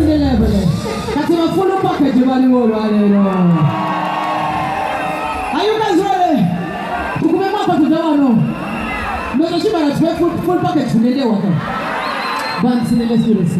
the level. That's a full package of animal. Are you guys ready? To come back to the one. No, no, she might expect full package to the day. Bands in the let's do this.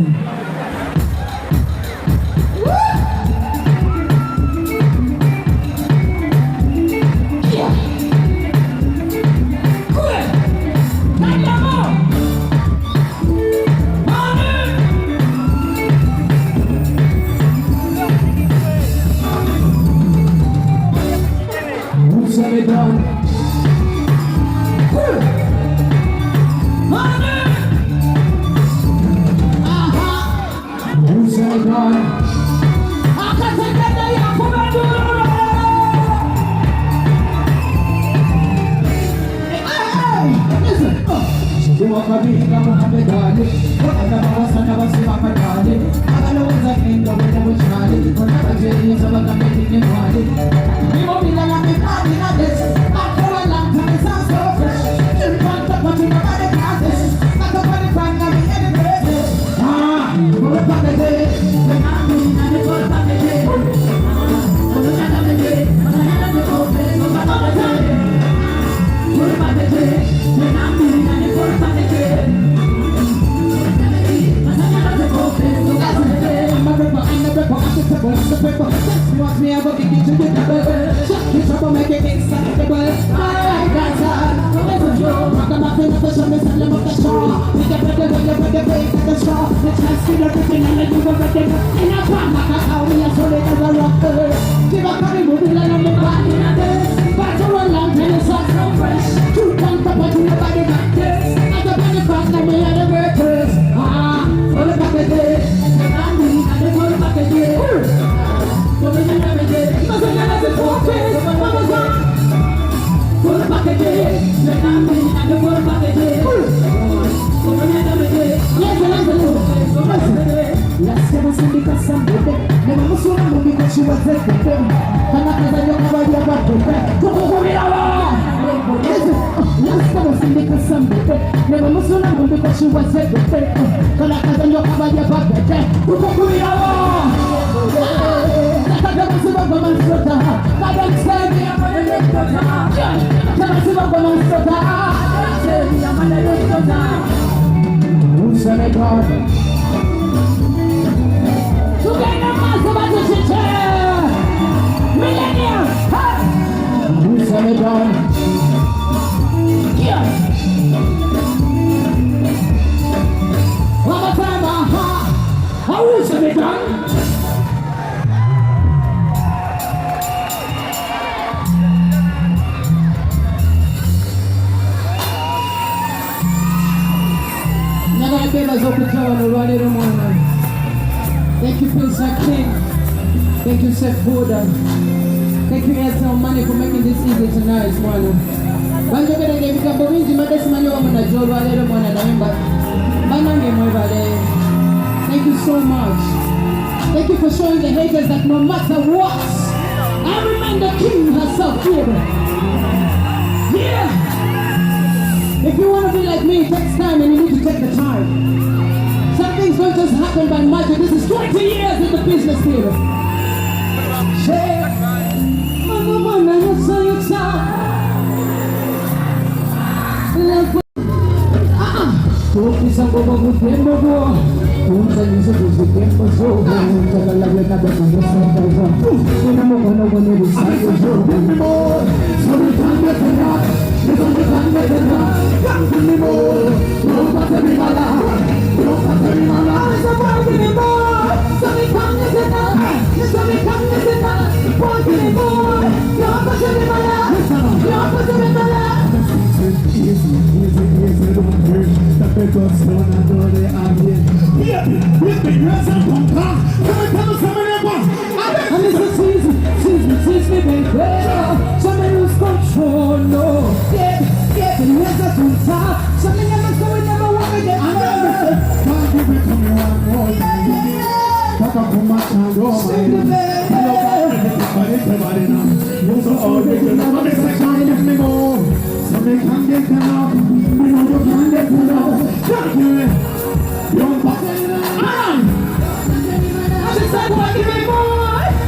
Thank you, Prince King. Thank you, Seth Buddha. Thank you, Airtel Money, for making this easy tonight, morning. Thank you so much. Thank you for showing the haters that no matter what, I remain the king herself here. Yeah! If you want to be like me, it takes time and you need to take the time. Some things don't just happen by magic. This is 20 years in the business here.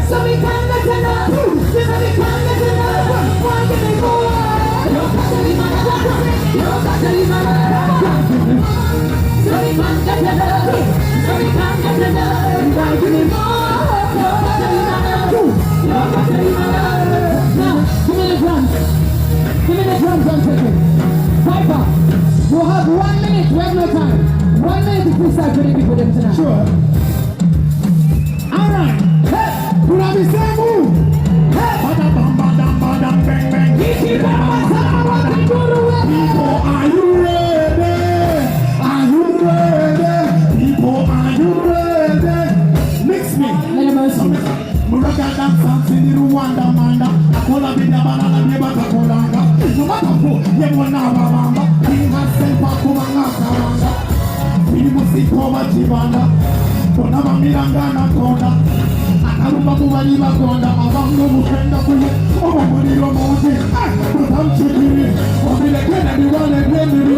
So we can't get enough. So we can't get enough. Why give me more? You got to leave my love. You got to leave my love. So we can't get enough. So we can't get enough. Why give me more? You got to leave my love. You got to leave my love. Now, give me the drums. Give me the drums 1 second. Piper, we'll have 1 minute. We have no time. 1 minute to freestyle for the people them tonight. Sure. Alright. Hey, put on the same move. Hey, badam, badam, badam, bang, bang. People, are you ready? Are you ready? People, are you ready? Mix me. Muraga dance in the Rwanda manda. Akola bida banana neba kakolanga. No matter who, ye wana wabamba. King has sent for kumanga kawanga. We must see Poma Chibanda. Kona Miranga na Konda. Akarumba Kubaliba Konda. Abango Mukenda Kule. Omo Murilo Moji. Kutam Chibiri. Obile Kena Diwane Glemiri.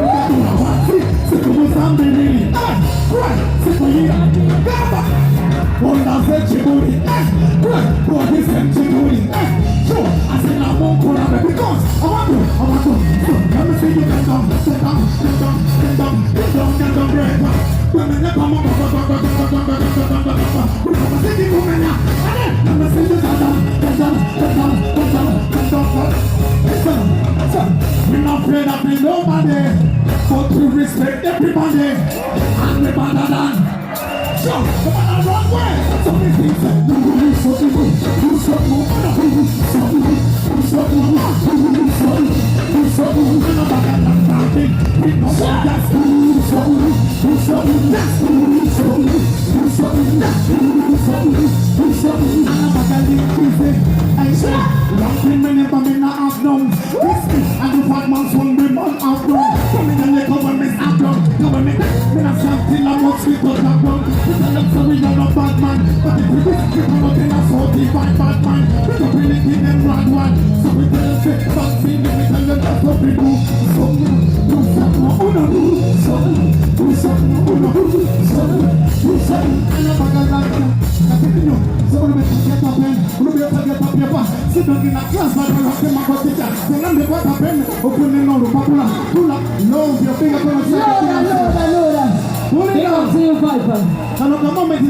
Wati. Siku Musambiri. Siku Yira. Gaba. Onda se Chiburi. Body sem Chiburi. So, I said I'm more Kurabe because I want to. So, let me see you get down. Get down. Break. Women never come up. We're not afraid of nobody, but we respect everybody. And we're better than. So, come on, wrong way. So many things that do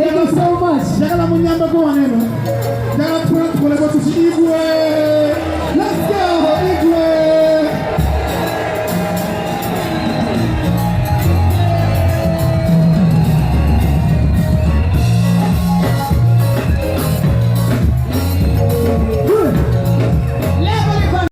Thank you so much.